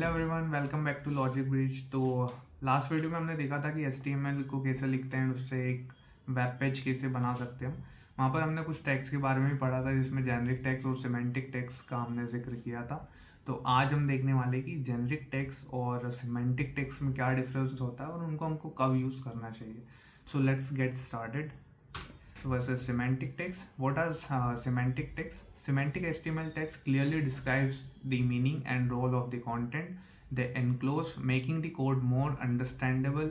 Hello everyone, welcome back to Logic Bridge. तो last video में हमने देखा था कि HTML को कैसे लिखते हैं, उससे एक वेब पेज कैसे बना सकते हैं। वहाँ पर हमने कुछ टैग्स के बारे में भी पढ़ा था, जिसमें जेनरिक टैग्स और सिमेंटिक टैग्स का हमने जिक्र किया था। तो आज हम देखने वाले कि जेनरिक टैग्स और सिमेंटिक टैग्स में क्या डिफरेंस होता है और उनको हमको कब यूज़ करना चाहिए। So let's get started versus semantic text. What are semantic text? Semantic HTML text clearly describes the meaning and role of the content they enclose, making the code more understandable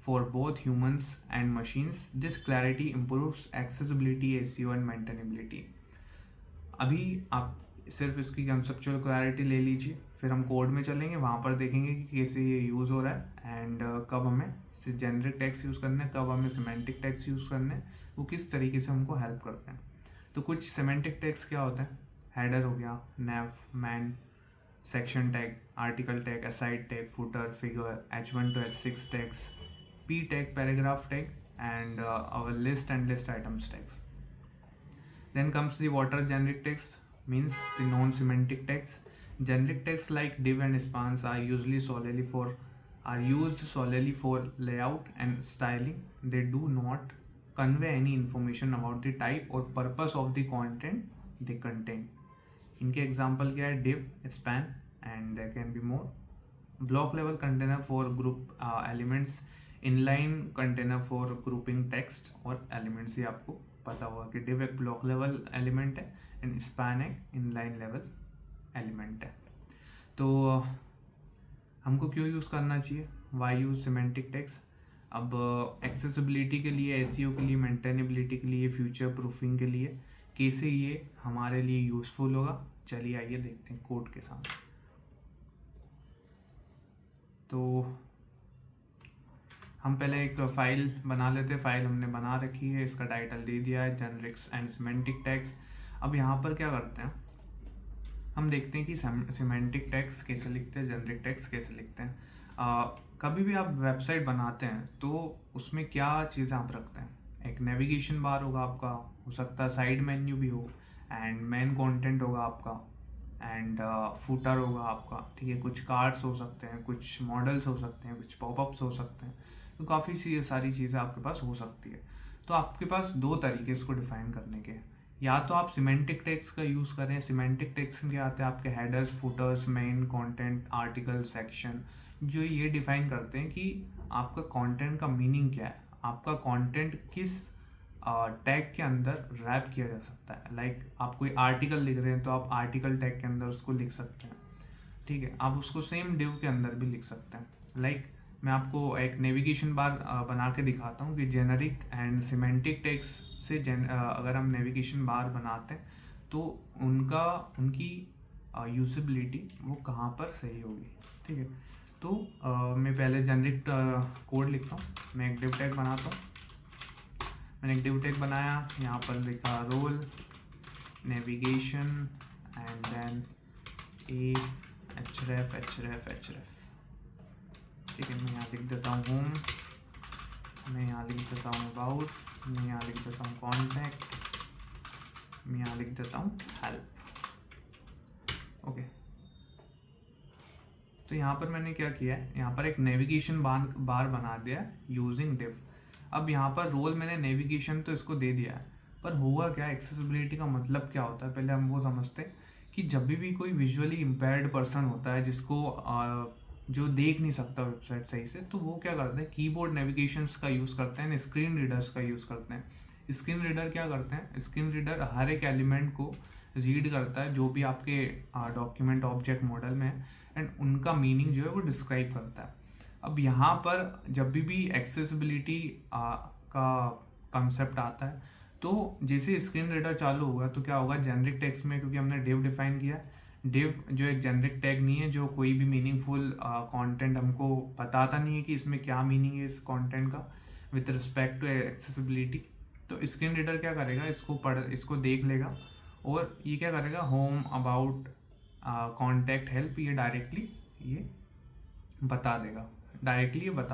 for both humans and machines. This clarity improves accessibility, SEO and maintainability. अभी आप सिर्फ इसकी conceptual clarity ले लीजिए, फिर हम code में चलेंगे, वहाँ पर देखेंगे कि कैसे ये यूज़ हो रहा है एंड कब हमें जेनरिक टैग्स यूज़ करने हैं, कब हमें सिमेंटिक टैग्स यूज़ करने हैं, वो किस तरीके से हमको हेल्प करते हैं। तो कुछ सिमेंटिक टैग्स क्या होते हैं? हेडर हो गया, nav, main, section tag, article tag, aside tag, footer, figure, H1 to H6 tags, P tag, paragraph tag and our list and list items tags. Then comes the water generic text, means the non-semantic text. Generic text like div and spans are used solely for layout and styling. They do not convey any information about the type or purpose of the content they contain. इनके example क्या है? div, span and there can be more. Block level container for group elements, inline container for grouping text और elements। ये आपको पता होगा कि div एक block level element है एंड span एक inline level element है। तो हमको क्यों यूज़ करना चाहिए? Why use semantic text? अब एक्सेसिबिलिटी के लिए, SEO के लिए, मेंटेनेबिलिटी के लिए, फ्यूचर प्रूफिंग के लिए कैसे ये हमारे लिए यूज़फुल होगा, चलिए आइए देखते हैं कोड के साथ। तो हम पहले एक फाइल बना लेते हैं। फाइल हमने बना रखी है, इसका टाइटल दे दिया है जेनरिक्स एंड सिमेंटिक टैग्स। अब यहाँ पर क्या करते हैं, हम देखते हैं कि सिमेंटिक टैग्स कैसे लिखते हैं, जेनरिक टैग्स कैसे लिखते हैं। कभी भी आप वेबसाइट बनाते हैं तो उसमें क्या चीज़ें आप रखते हैं? एक नेविगेशन बार होगा आपका, हो सकता है साइड मेन्यू भी हो, एंड मेन कंटेंट होगा आपका, एंड फुटर होगा आपका, ठीक है। कुछ कार्ड्स हो सकते हैं, कुछ मॉडल्स हो सकते हैं, कुछ पॉपअप्स हो सकते हैं। तो काफ़ी सारी चीज़ें आपके पास हो सकती है। तो आपके पास दो तरीके इसको डिफाइन करने के, या तो आप सिमेंटिक टेक्स्ट का यूज़ करें। सिमेंटिक टेक्स्ट में क्या आते हैं? आपके headers, putters, main content, article, section, जो ये डिफाइन करते हैं कि आपका कंटेंट का मीनिंग क्या है, आपका कंटेंट किस टैग के अंदर रैप किया जा सकता है। लाइक आप कोई आर्टिकल लिख रहे हैं तो आप आर्टिकल टैग के अंदर उसको लिख सकते हैं, ठीक है। आप उसको सेम डिव के अंदर भी लिख सकते हैं। लाइक मैं आपको एक नेविगेशन बार बना के दिखाता हूँ कि जेनरिक एंड सिमेंटिक टैग्स से अगर हम नेविगेशन बार बनाते हैं तो उनकी यूजेबिलिटी वो कहाँ पर सही होगी, ठीक है। तो मैं पहले जेनरिक कोड लिखता हूँ। मैं एक डिव टैग बनाता हूँ। मैंने एक डिव टैग बनाया, यहाँ पर लिखा role, navigation and then href, ठीक है। मैं यहाँ लिख देता हूँ होम, मैं यहाँ लिख देता हूँ अबाउट, मैं यहाँ लिख देता हूँ कॉन्टैक्ट, मैं यहाँ लिख देता हूँ हेल्प, ओके। तो यहाँ पर मैंने क्या किया है, यहाँ पर एक नेविगेशन बार बना दिया है यूजिंग डिव। अब यहाँ पर रोल मैंने नेविगेशन तो इसको दे दिया है, पर हुआ क्या, एक्सेसिबिलिटी का मतलब क्या होता है पहले हम वो समझते हैं कि जब भी कोई विजुअली इम्पेयर्ड पर्सन होता है, जिसको जो देख नहीं सकता वेबसाइट सही से, तो वो क्या करते हैं, कीबोर्ड नेविगेशंस का यूज़ करते हैं, स्क्रीन रीडर्स का यूज़ करते हैं। स्क्रीन रीडर क्या करते हैं? स्क्रीन रीडर हर एक एलिमेंट को रीड करता है जो भी आपके डॉक्यूमेंट ऑब्जेक्ट मॉडल में है, एंड उनका मीनिंग जो है वो डिस्क्राइब करता है। अब यहाँ पर जब भी एक्सेसिबिलिटी का कंसेप्ट आता है, तो जैसे स्क्रीन रीडर चालू होगा तो क्या होगा, जेनरिक टेक्स्ट में, क्योंकि हमने डिव डिफाइन किया, डिव जो एक जेनरिक टैग नहीं है, जो कोई भी मीनिंगफुल कंटेंट हमको बताता नहीं है कि इसमें क्या मीनिंग है इस कंटेंट का विद रिस्पेक्ट टू एक्सेसिबिलिटी। तो स्क्रीन रीडर क्या करेगा, इसको देख लेगा और ये क्या करेगा, होम, अबाउट, कॉन्टैक्ट, हेल्प, ये डायरेक्टली ये बता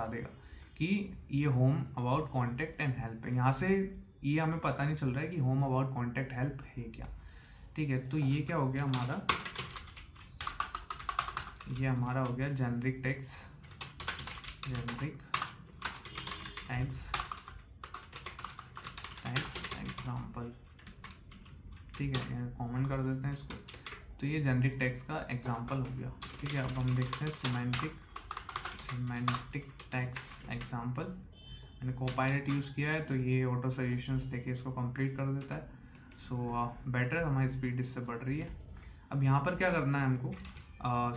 देगा कि ये home, about, contact and help है। यहाँ से ये हमें पता नहीं चल रहा है कि होम, अबाउट, कॉन्टैक्ट, हेल्प है क्या, ठीक है। तो ये क्या हो गया हमारा, ये हमारा हो गया जेनरिक टेक्स्ट एग्जाम्पल। ठीक है, कॉमन कर देते हैं इसको। तो ये जेनरिक टेक्स्ट का एग्जाम्पल हो गया। ठीक है, अब हम देखते हैं सिमेंटिक टेक्स्ट एग्जाम्पल। मैंने कोपायलट यूज़ किया है तो ये ऑटो सजेशंस देके इसको कंप्लीट कर देता है। सो बेटर, हमारी स्पीड इससे बढ़ रही है। अब यहाँ पर क्या करना है हमको,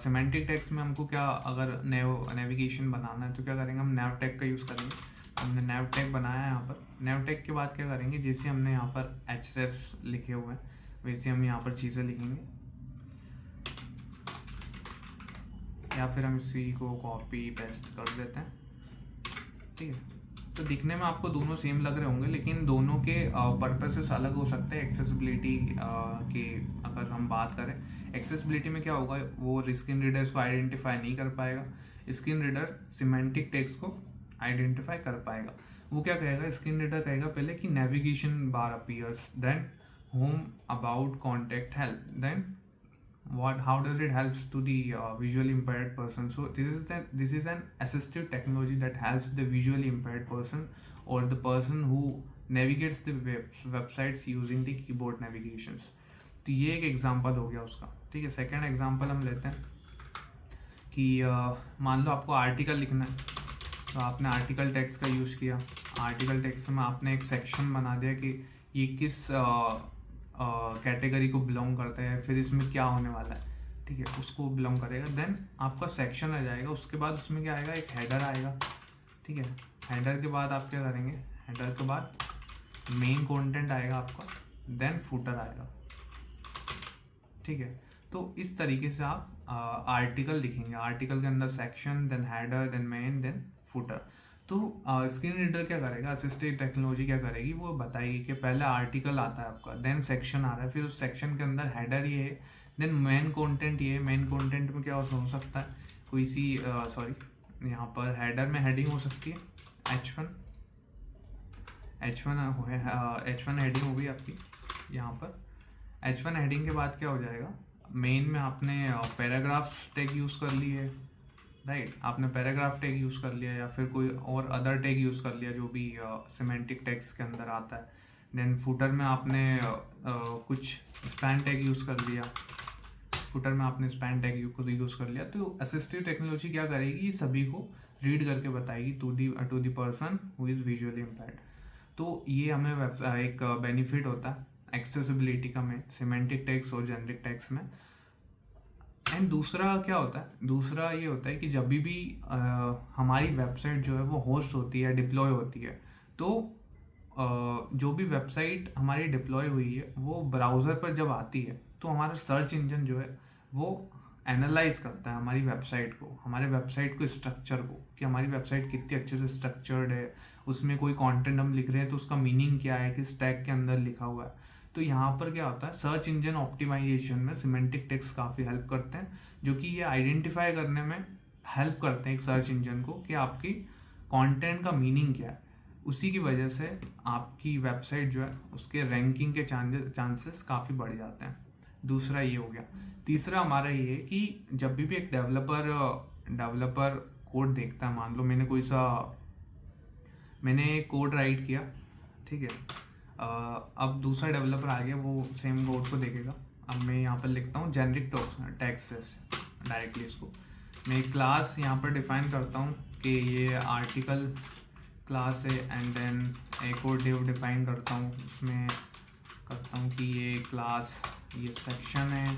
सिमेंटिक टेक्स्ट में हमको क्या, अगर नेविगेशन बनाना है तो क्या करेंगे, हम नैव टैग का यूज़ करेंगे। हमने नैव टैग बनाया है यहाँ पर। नैव टैग के बाद क्या करेंगे, जैसे हमने यहाँ पर hrefs लिखे हुए हैं वैसे हम यहाँ पर चीज़ें लिखेंगे, या फिर हम इसी को कॉपी पेस्ट कर देते हैं। ठीक है, तो दिखने में आपको दोनों सेम लग रहे होंगे, लेकिन दोनों के पर्पसेस अलग हो सकते हैं। एक्सेसिबिलिटी के अगर हम बात करें, एक्सेसिबिलिटी में क्या होगा, वो स्क्रीन रीडर इसको आइडेंटिफाई नहीं कर पाएगा। स्क्रीन रीडर सिमेंटिक टेक्स्ट को आइडेंटिफाई कर पाएगा। वो क्या कहेगा, स्क्रीन रीडर कहेगा पहले कि navigation bar appears, then home, about, contact, help, then how does it helps to the visually impaired person. So this is an assistive technology that helps the visually impaired person or the person who navigates the websites using the keyboard navigations. तो ये एक example हो गया उसका। ठीक है, second example हम लेते हैं कि मान लो आपको आर्टिकल लिखना है, तो आपने आर्टिकल टेक्स्ट का यूज़ किया। आर्टिकल टेक्स्ट में आपने एक सेक्शन बना दिया कि ये किस कैटेगरी को बिलोंग करते हैं, फिर इसमें क्या होने वाला है। ठीक है, उसको बिलोंग करेगा। देन आपका सेक्शन आ जाएगा, उसके बाद उसमें क्या आएगा, एक हेडर आएगा। ठीक है, हेडर के बाद आप क्या करेंगे, हेडर के बाद मेन कंटेंट आएगा आपका, देन फुटर आएगा। ठीक है, तो इस तरीके से आप आर्टिकल लिखेंगे। आर्टिकल के अंदर section, then header, then main, then footer. तो स्क्रीन रीडर क्या करेगा, असिस्टिव टेक्नोलॉजी क्या करेगी, वो बताएगी कि पहले आर्टिकल आता है आपका, देन सेक्शन आ रहा है, फिर उस सेक्शन के अंदर हेडर ये है, देन मेन कंटेंट ये है। मेन कंटेंट में क्या हो सकता है, कोई सी यहाँ पर हेडर में हेडिंग हो सकती है H1 हेडिंग हो गई आपकी। यहाँ पर H1 हेडिंग के बाद क्या हो जाएगा, मेन में आपने पैराग्राफ टैग यूज़ कर ली है, राइट, आपने पैराग्राफ टैग यूज़ कर लिया या फिर कोई और अदर टैग यूज़ कर लिया जो भी सिमेंटिक टेक्स्ट के अंदर आता है। देन फुटर में आपने कुछ स्पैन टैग यूज़ कर लिया, फुटर में आपने स्पैन टैग यूज़ कर लिया। तो असिस्टिव टेक्नोलॉजी क्या करेगी, सभी को रीड करके बताएगी to the person who is visually impaired. तो ये हमें एक बेनिफिट होता है एक्सेसिबिलिटी का में सिमेंटिक टेक्स्ट और जेनरिक टेक्स्ट में। एंड दूसरा क्या होता है, दूसरा ये होता है कि जब भी हमारी वेबसाइट जो है वो होस्ट होती है, डिप्लॉय होती है, तो जो भी वेबसाइट हमारी डिप्लॉय हुई है वो ब्राउज़र पर जब आती है तो हमारा सर्च इंजन जो है वो एनालाइज करता है हमारी वेबसाइट को, हमारे वेबसाइट को, स्ट्रक्चर को, कि हमारी वेबसाइट कितनी अच्छे से स्ट्रक्चर्ड है, उसमें कोई कंटेंट हम लिख रहे हैं तो उसका मीनिंग क्या है, किस टैग के अंदर लिखा हुआ है। तो यहाँ पर क्या होता है, सर्च इंजन ऑप्टिमाइजेशन में सिमेंटिक टेक्स्ट काफ़ी हेल्प करते हैं, जो कि ये आइडेंटिफाई करने में हेल्प करते हैं एक सर्च इंजन को कि आपकी कंटेंट का मीनिंग क्या है। उसी की वजह से आपकी वेबसाइट जो है उसके रैंकिंग के चांसेस काफ़ी बढ़ जाते हैं। दूसरा ये हो गया। तीसरा हमारा ये है कि जब भी एक डेवलपर कोड देखता है, मान लो मैंने कोड राइट किया, ठीक है, अब दूसरा डेवलपर आ गया, वो सेम कोड को देखेगा। अब मैं यहाँ पर लिखता हूँ जेनरिक टैग्स डायरेक्टली, इसको मैं एक क्लास यहाँ पर डिफाइन करता हूँ कि ये आर्टिकल क्लास है, एंड देन एक और डिव डिफाइन करता हूँ, उसमें करता हूँ कि ये क्लास, ये सेक्शन है,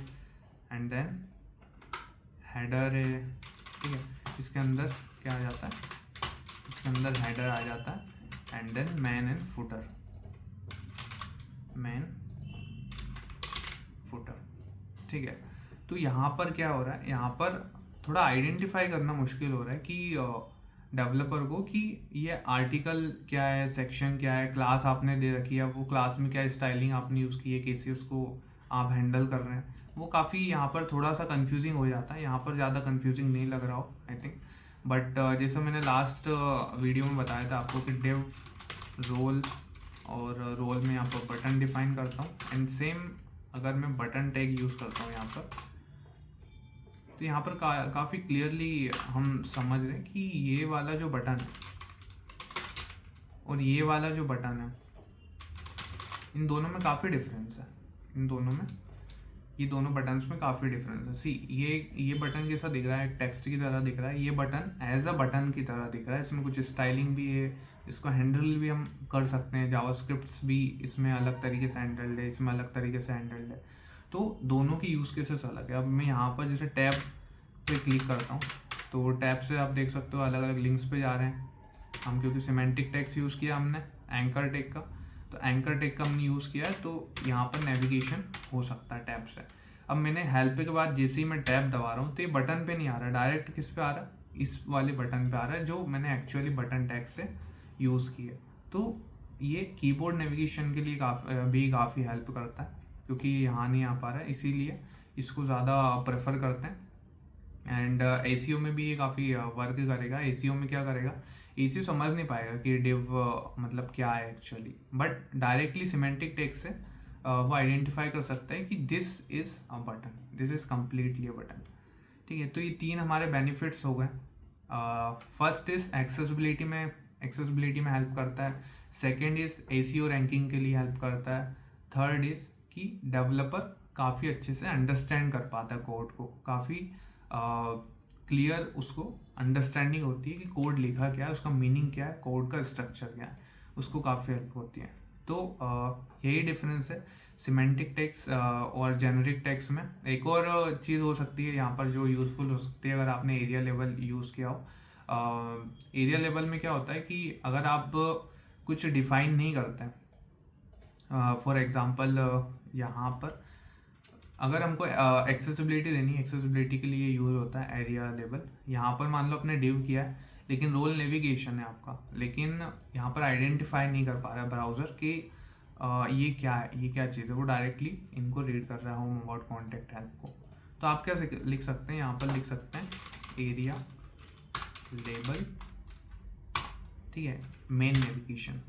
एंड देन हेडर है। ठीक है, इसके अंदर क्या आ जाता है, इसके अंदर हेडर आ जाता है, and then main and footer, main footer. ठीक है, तो यहाँ पर क्या हो रहा है, यहाँ पर थोड़ा आइडेंटिफाई करना मुश्किल हो रहा है कि डेवलपर को कि ये आर्टिकल क्या है, सेक्शन क्या है, क्लास आपने दे रखी है, वो क्लास में क्या स्टाइलिंग आपने यूज़ की है, कैसे उसको आप हैंडल कर रहे हैं, वो काफ़ी यहाँ पर थोड़ा सा कंफ्यूजिंग हो जाता है। यहाँ पर ज़्यादा कंफ्यूजिंग नहीं लग रहा हो आई थिंक, बट जैसे मैंने लास्ट वीडियो में बताया था आपको कि डिव, रोल, और रोल में यहाँ पर बटन डिफाइन करता हूँ, एंड सेम अगर मैं बटन टैग यूज़ करता हूँ यहाँ पर, तो यहाँ पर काफ़ी क्लियरली हम समझ रहे हैं कि ये वाला जो बटन है और ये वाला जो बटन है, इन दोनों में काफ़ी डिफरेंस है। इन दोनों में, ये दोनों बटन्स में काफ़ी डिफरेंस है। सी ये बटन कैसा दिख रहा है, एक टेक्स्ट की तरह दिख रहा है। ये बटन एज अ बटन की तरह दिख रहा है। इसमें कुछ स्टाइलिंग भी है, इसको हैंडल भी हम कर सकते हैं। जावास्क्रिप्ट्स भी इसमें अलग तरीके से हैंडल्ड है, इसमें अलग तरीके से हैंडल्ड है। तो दोनों की यूज़ केसेस अलग है। अब मैं यहाँ पर जैसे टैब पे क्लिक करता हूँ तो टैब से आप देख सकते हो अलग अलग लिंक्स पे जा रहे हैं हम, क्योंकि सिमेंटिक टैग्स यूज़ किया हमने एंकर टैग का, तो एंकर टैग का हमने यूज़ किया है, तो यहाँ पर नेविगेशन हो सकता है टैब से। अब मैंने हेल्प के बाद जैसे ही मैं टैब दबा रहा हूँ तो ये बटन पे नहीं आ रहा, डायरेक्ट किस पे आ रहा है, इस वाले बटन पे आ रहा है जो मैंने एक्चुअली बटन टैग से यूज़ किया। तो ये कीबोर्ड नेविगेशन के लिए काफ़ी हेल्प करता है, क्योंकि यहाँ नहीं आ पा रहा है, इसीलिए इसको ज़्यादा प्रेफर करते हैं। एंड ACO में भी ये काफ़ी वर्क करेगा। ACO में क्या करेगा, ACO समझ नहीं पाएगा कि div मतलब क्या है actually, but directly semantic tag से वो आइडेंटिफाई कर सकता है कि this is a button, this is completely a button. ठीक है, तो ये 3 हमारे बेनिफिट्स हो गए। फर्स्ट इज़ एक्सेसिबिलिटी में हेल्प करता है। सेकेंड इज़ ACO रैंकिंग के लिए हेल्प करता है। थर्ड इज़ कि डेवलपर काफ़ी अच्छे से अंडरस्टैंड कर पाता है कोड को, काफ़ी क्लियर उसको अंडरस्टैंडिंग होती है कि कोड लिखा क्या है, उसका मीनिंग क्या है, कोड का स्ट्रक्चर क्या है, उसको काफ़ी हेल्प होती है। तो यही डिफरेंस है सिमेंटिक टैग्स और जेनेरिक टैग्स में। एक और चीज़ हो सकती है यहाँ पर जो यूज़फुल हो सकती है अगर आपने एरिया लेवल यूज़ किया हो। एरिया लेवल में क्या होता है कि अगर आप कुछ डिफाइन नहीं करते हैं, फॉर एग्ज़ाम्पल यहाँ पर अगर हमको एक्सेसिबिलिटी देनी है, एक्सेसिबिलिटी के लिए यूज़ होता है एरिया लेवल। यहाँ पर मान लो आपने डिव किया है लेकिन रोल नेविगेशन है आपका, लेकिन यहाँ पर आइडेंटिफाई नहीं कर पा रहा है ब्राउज़र कि ये क्या है, ये क्या चीज़ है, वो डायरेक्टली इनको रीड कर रहा है होम अबाउट कॉन्टैक्ट हेल्प को। तो आप क्या लिख सकते हैं, यहाँ पर लिख सकते हैं एरिया लेवल, ठीक है, मेन नेविगेशन।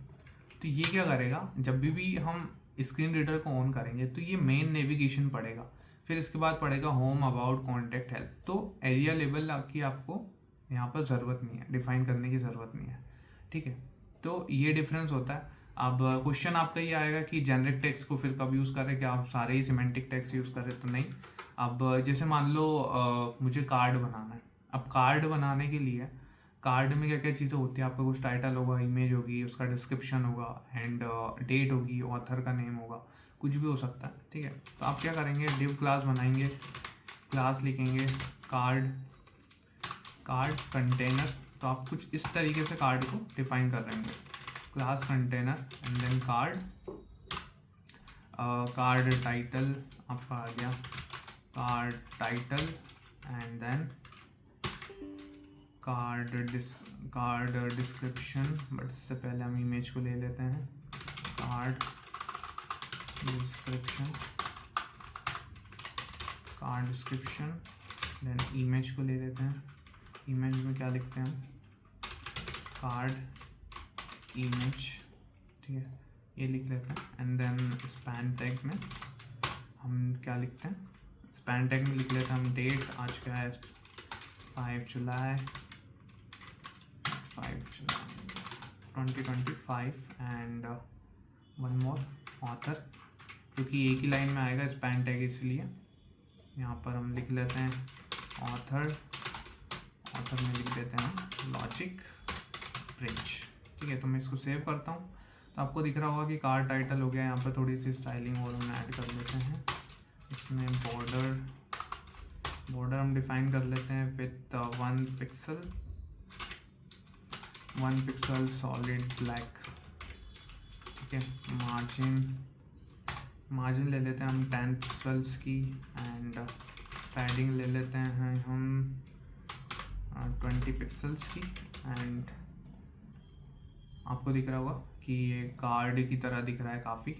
तो ये क्या करेगा, जब भी हम स्क्रीन रीडर को ऑन करेंगे तो ये मेन नेविगेशन पड़ेगा, फिर इसके बाद पड़ेगा होम अबाउट कॉन्टैक्ट हेल्प। तो एरिया लेवल की आपको यहाँ पर ज़रूरत नहीं है, डिफाइन करने की ज़रूरत नहीं है। ठीक है, तो ये डिफरेंस होता है। अब क्वेश्चन आपका ये आएगा कि जेनेरिक टेक्स्ट को फिर कब यूज़ करें, क्या आप सारे ही सिमेंटिक टेक्स्ट यूज़ करें, तो नहीं। अब जैसे मान लो मुझे कार्ड बनाना है। अब कार्ड बनाने के लिए कार्ड में क्या क्या चीज़ें होती है, आपका कुछ टाइटल होगा, इमेज होगी, उसका डिस्क्रिप्शन होगा, एंड डेट होगी, ऑथर का नेम होगा, कुछ भी हो सकता है। ठीक है, तो आप क्या करेंगे, डिव क्लास बनाएंगे, क्लास लिखेंगे कार्ड कंटेनर। तो आप कुछ इस तरीके से कार्ड को डिफाइन कर रहे हैं, class container and then card title आपका आ गया, card title and then card description. But इससे पहले हम इमेज को ले लेते हैं, कार्ड डिस्क्रिप्शन देन इमेज को ले लेते हैं। इमेज में क्या लिखते हैं हम, कार्ड इमेज, ठीक है, ये लिख लेते हैं। एंड देन स्पैन टैग में हम क्या लिखते हैं, स्पैन टैग में लिख लेते हैं हम डेट, आज क्या है 5 जुलाई 2025 एंड वन मोर ऑथर, क्योंकि एक ही लाइन में आएगा स्पैन टैग, इसलिए यहाँ पर हम लिख लेते हैं ऑथर में लिख देते हैं लॉजिक ब्रिज। ठीक है, तो मैं इसको सेव करता हूँ। तो आपको दिख रहा होगा कि कार्ड टाइटल हो गया। यहाँ पर थोड़ी सी स्टाइलिंग और हम ऐड कर लेते हैं, इसमें बॉर्डर हम डिफाइन कर लेते हैं विथ 1 पिक्सल सॉलिड ब्लैक। ठीक है, मार्जिन ले लेते हैं हम 10 पिक्सल्स की, एंड पैडिंग ले लेते हैं हम 20 पिक्सल्स की। एंड आपको दिख रहा होगा कि ये कार्ड की तरह दिख रहा है काफ़ी।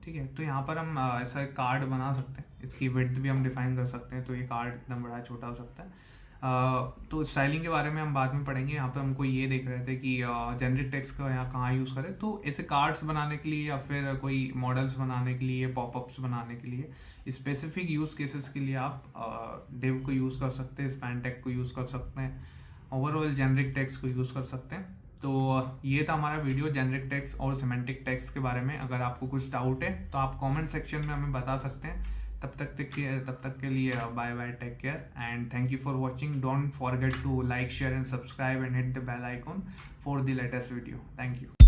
ठीक है, तो यहाँ पर हम ऐसा कार्ड बना सकते हैं, इसकी विड्थ भी हम डिफाइन कर सकते हैं, तो ये कार्ड इतना बड़ा छोटा हो सकता है। तो स्टाइलिंग के बारे में हम बाद में पढ़ेंगे। यहाँ पे हमको ये देख रहे थे कि जेनरिक टेक्स्ट का यहाँ कहाँ यूज़ करें। तो ऐसे कार्ड्स बनाने के लिए या फिर कोई मॉडल्स बनाने के लिए, पॉपअप्स बनाने के लिए, स्पेसिफिक यूज़ केसेस के लिए आप डिव को यूज़ कर सकते हैं, स्पैन टैग को यूज़ कर सकते हैं, ओवरऑल जेनरिक टेक्स्ट को यूज़ कर सकते हैं। तो ये था हमारा वीडियो जेनरिक टेक्स्ट और सिमेंटिक टेक्स्ट के बारे में। अगर आपको कुछ डाउट है तो आप कमेंट सेक्शन में हमें बता सकते हैं। तब तक के लिए bye bye, take care and thank you for watching. Don't forget to like, share and subscribe and hit the bell icon for the latest video. Thank you.